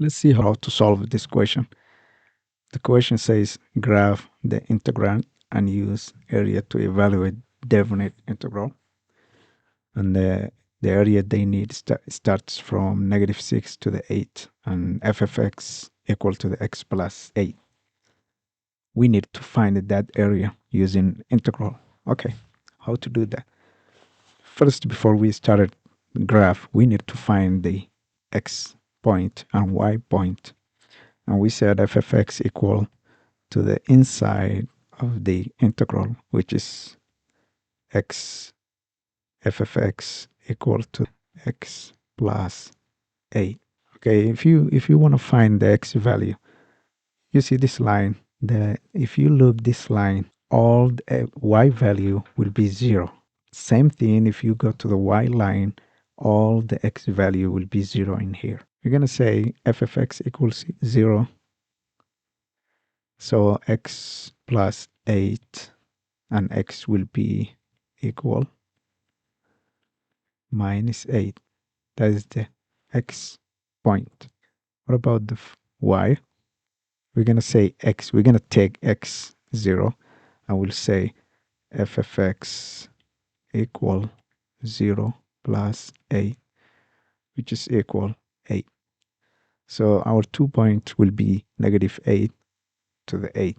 Let's see how to solve this question. The question says graph the integrand and use area to evaluate definite integral. And the area they need starts from -6 to the 8 and f of x equal to the x plus 8. We need to find that area using integral. Okay, how to do that? First, before we started the graph, we need to find the x point and y point. And we said f of x equal to the inside of the integral, which is x f of x equal to x plus 8. Okay, if you want to find the x value, you see this line. If you look this line, all the y value will be 0. Same thing if you go to the y line, all the x value will be 0 in here. We're going to say f of x equals 0. So x plus 8 and x will be equal minus 8. That is the x point. What about the y? We're going to say x. We're going to take x 0 and we'll say f of x equal 0 plus 8, which is equal 8. So our 2 points will be -8 to the 8.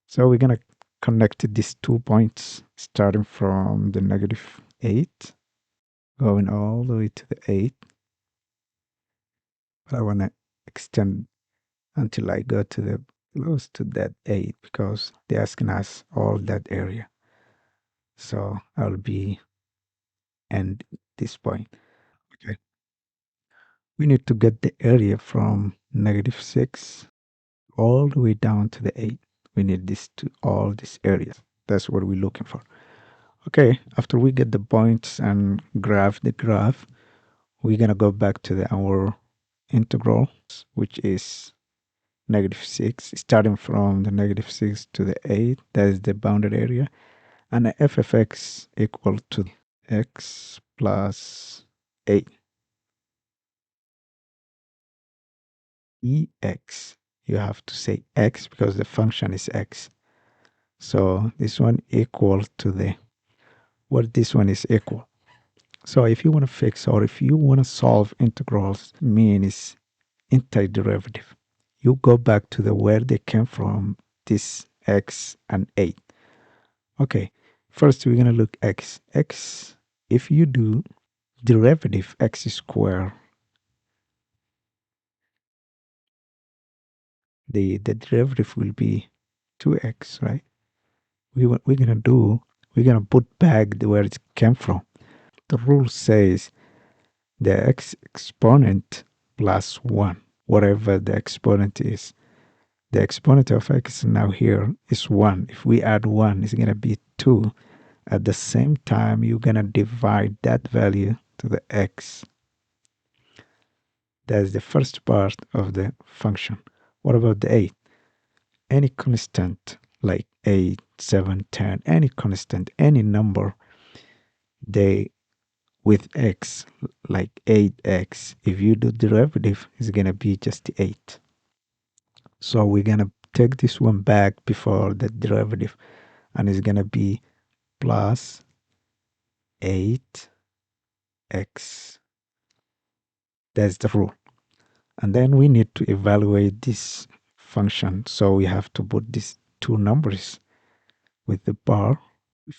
So we're going to connect these 2 points starting from the -8, going all the way to the 8. But I want to extend until I go to the close to that 8 because they're asking us all that area. So I'll be end this point. Okay. We need to get the area from -6 all the way down to the 8. We need this to all these areas. That's what we're looking for. Okay, after we get the points and graph the graph, we're gonna go back to our integral, which is -6, starting from the -6 to the 8. That is the bounded area, and the f of x equal to x plus 8 ex. You have to say x because the function is x. So this one equal to the what this one is equal. So if you want to fix or if you want to solve integrals, mean is antiderivative. You go back to the where they came from, this x and 8. Okay, first we're going to look x. X, if you do derivative x squared, the derivative will be 2x, right? We're going to put back where it came from. The rule says the x exponent plus 1, whatever the exponent is. The exponent of x now here is 1. If we add 1, it's going to be 2. At the same time, you're going to divide that value to the x. That's the first part of the function. What about the 8? Any constant like 8, 7, 10, any constant, any number, they with x, like 8x, if you do derivative, it's going to be just 8. So we're going to take this one back before the derivative, and it's going to be plus 8x. That's the rule. And then we need to evaluate this function. So we have to put these two numbers with the bar.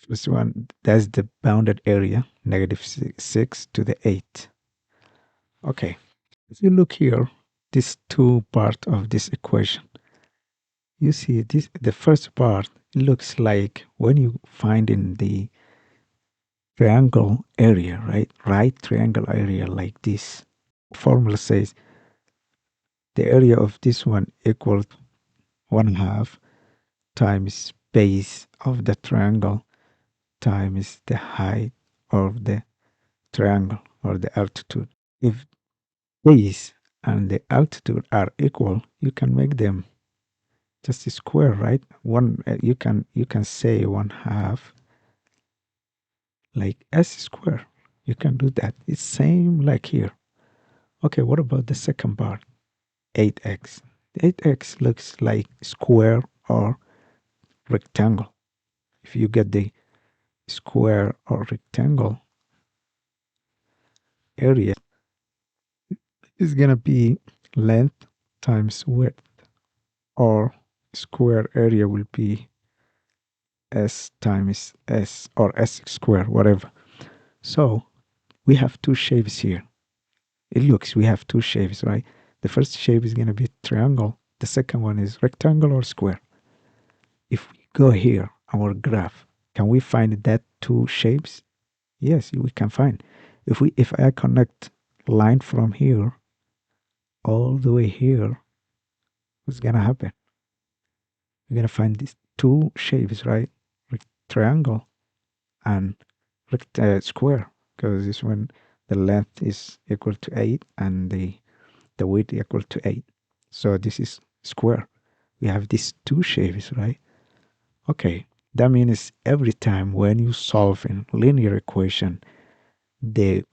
First one, that's the bounded area, -6 to the 8. Okay, if you look here, this two part of this equation, you see this, the first part looks like when you find in the triangle area, right triangle area like this, formula says the area of this one equals 1/2 times base of the triangle times the height of the triangle or the altitude. If base and the altitude are equal, you can make them just a square, right? One you can say 1/2 like s square. You can do that. It's same like here. Okay, what about the second part? 8x. 8x looks like square or rectangle. If you get the square or rectangle area, it's gonna be length times width, or square area will be s times s, or s squared, whatever. So we have two shapes here. It looks we have two shapes, right? The first shape is gonna be triangle. The second one is rectangle or square. If we go here, our graph, can we find that two shapes? Yes, we can find. If I connect line from here all the way here, what's gonna happen? We're gonna find these two shapes, right? Triangle and square, because this one the length is equal to 8 and the width equal to 8. So this is square. We have these two shapes, right? Okay, that means every time when you solve a linear equation, the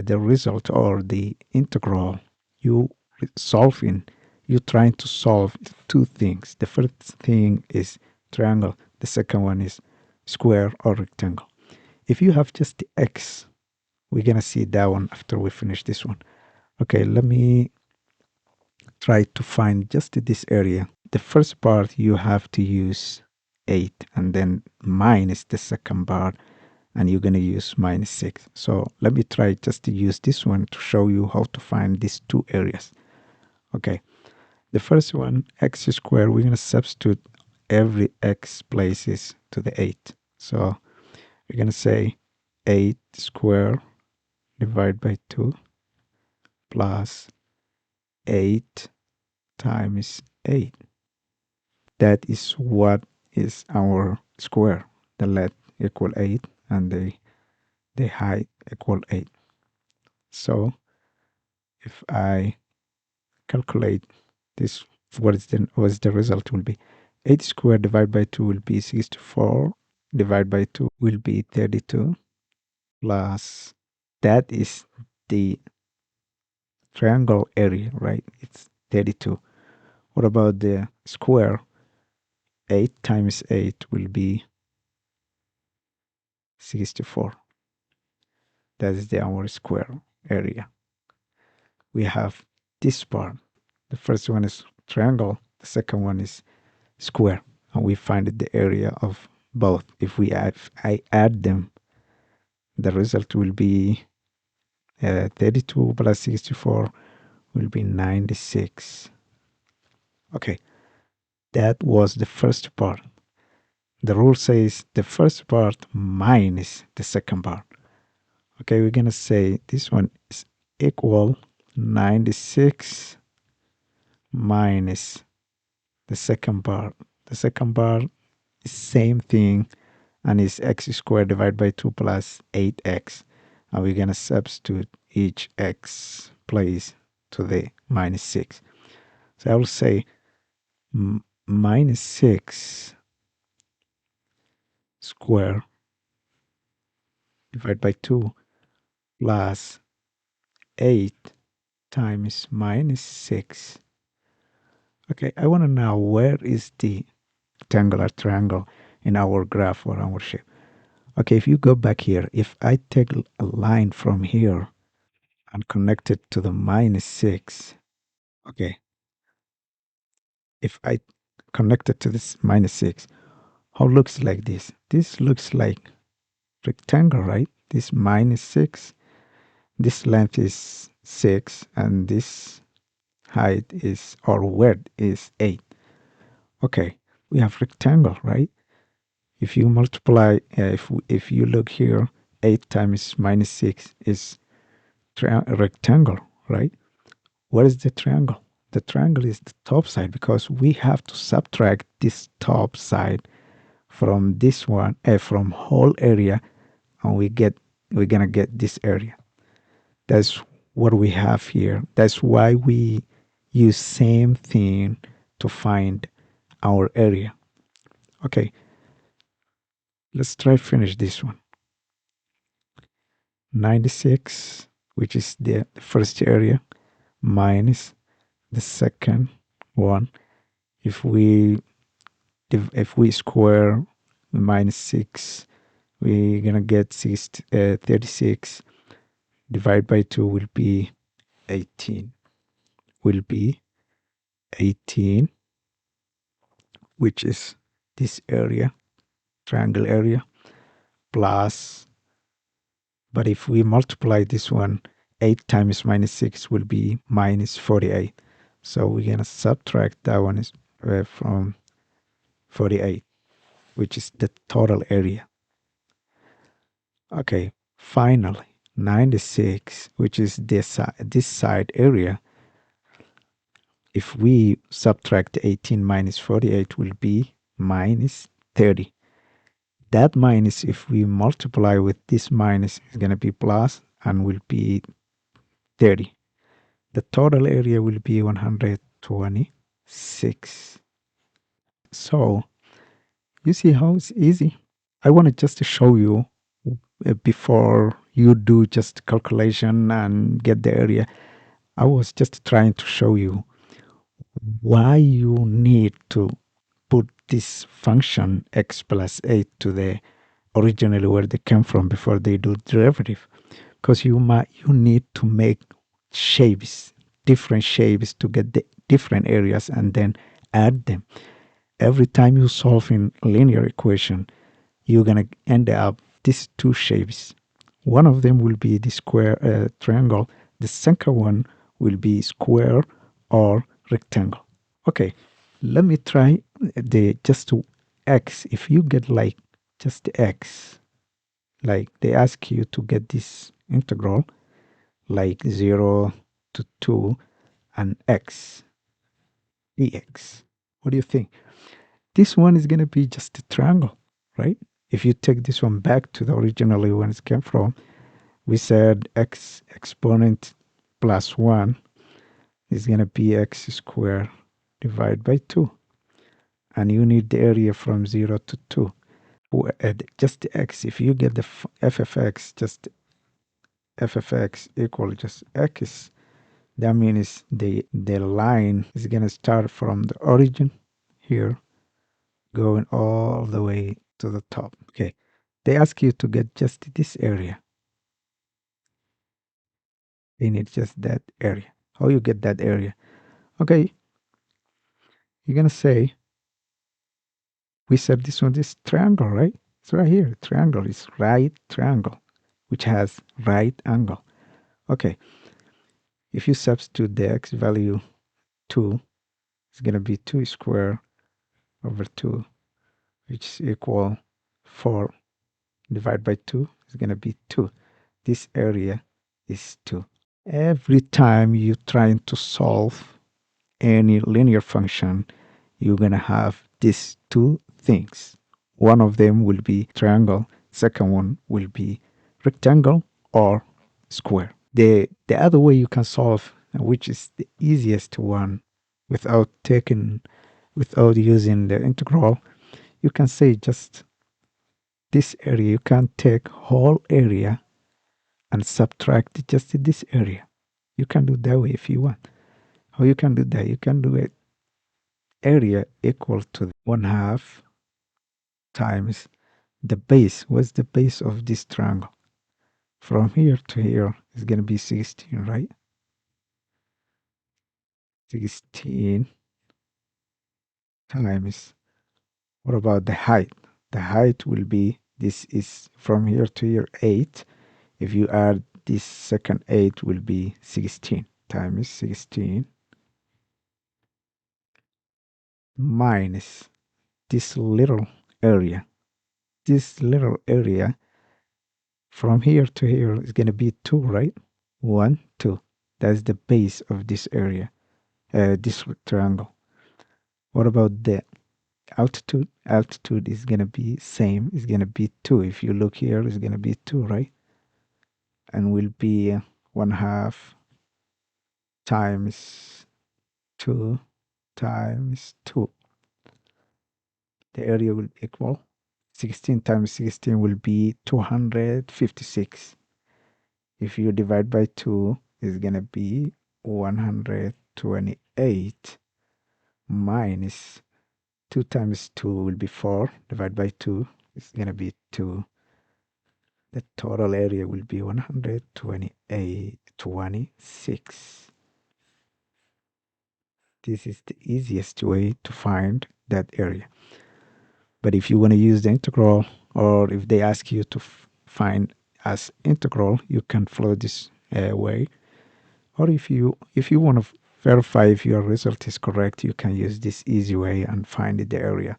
result or the integral you solving, you trying to solve two things. The first thing is triangle, the second one is square or rectangle. If you have just the x, we're gonna see that one after we finish this one. Okay, let me try to find just this area. The first part you have to use 8 and then minus the second part, and you're going to use minus 6. So let me try just to use this one to show you how to find these two areas. Okay, the first one, x squared, we're going to substitute every x places to the 8. So we're going to say 8 squared divided by 2 plus 8 times 8. That is what is our square. The length equal 8 and the height equal 8. So if I calculate this, what is the result will be? 8 squared divided by 2 will be 64, divided by 2 will be 32, plus that is the triangle area, right? It's 32. What about the square? 8 times 8 will be 64. That is our square area. We have this part. The first one is triangle, the second one is square, and we find the area of both. If I add them, the result will be 32 plus 64 will be 96. Okay, that was the first part. The rule says the first part minus the second part. Okay, we're gonna say this one is equal 96 minus the second part. The second part is same thing, and is x squared divided by 2 plus 8x. And we're going to substitute each x place to the minus 6. So I will say minus 6 squared divided by 2 plus 8 times minus 6. Okay, I want to know where is the rectangular triangle in our graph or our shape. Okay, if you go back here, if I take a line from here and connect it to the minus 6, okay, if I connect it to this minus 6, how looks like this? This looks like rectangle, right? This minus 6, this length is 6, and this height is, or width is 8. Okay, we have rectangle, right? If you multiply, if you look here, 8 times minus 6 is rectangle, right? What is the triangle? The triangle is the top side, because we have to subtract this top side from this one, from whole area, and we're gonna get this area. That's what we have here. That's why we use same thing to find our area. Okay, let's try finish this one. 96, which is the first area, minus the second one. If we square minus 6, we're gonna get 36. Divide by 2 will be 18. Will be 18, which is this area, triangle area, plus, but if we multiply this one, 8 times minus 6 will be minus 48. So we're going to subtract that one from 48, which is the total area. Okay, finally, 96, which is this side area. If we subtract 18 minus 48 will be minus 30. That minus, if we multiply with this minus, is going to be plus and will be 30. The total area will be 126. So you see how it's easy. I wanted just to show you before you do just calculation and get the area. I was just trying to show you why you need to put this function x plus 8 to the originally where they came from before they do derivative, because you need to make shapes, different shapes to get the different areas and then add them. Every time you solve in linear equation, you're gonna end up these two shapes. One of them will be the square triangle. The second one will be square or rectangle. Okay, let me try the just x. If you get like just x, like they ask you to get this integral like 0 to 2 and x dx. What do you think? This one is going to be just a triangle, right? If you take this one back to the originally when it came from, we said x exponent plus 1 is going to be x squared divided by 2. And you need the area from 0 to 2. Just x, if you get the f of x, just f of x equal just x, that means the line is going to start from the origin here, going all the way to the top. Okay, they ask you to get just this area. They need just that area. How you get that area? Okay, you're going to say, we said this one, this triangle, right? It's right here. Triangle is right triangle, which has right angle. Okay, if you substitute the x value 2, it's going to be 2 squared over 2, which is equal 4 divided by 2 is going to be 2. This area is 2. Every time you're trying to solve any linear function, you're going to have these two things. One of them will be triangle, second one will be rectangle or square. The other way you can solve, which is the easiest one without using the integral, you can say just this area. You can take whole area and subtract just this area. You can do that way if you want. How you can do that? You can do it area equal to 1/2 times the base. What's the base of this triangle? From here to here is going to be 16, right? 16 times, what about the height? The height will be, this is from here to here 8. If you add this second 8 will be 16 times 16 minus this little area. This little area from here to here is going to be 2, right? 1, 2. That's the base of this area, this triangle. What about the altitude? Altitude is going to be same. It's going to be 2. If you look here, it's going to be 2, right? And will be 1/2 times 2 times 2. The area will equal 16 times 16 will be 256. If you divide by 2, it's going to be 128. 8 minus 2 times 2 will be 4. Divided by 2 is going to be 2. The total area will be 128.26. This is the easiest way to find that area. But if you want to use the integral, or if they ask you to find as integral, you can follow this way. Or if you want to verify if your result is correct, you can use this easy way and find the area.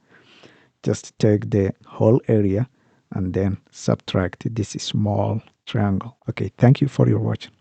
Just take the whole area and then subtract this small triangle. Okay, thank you for your watching.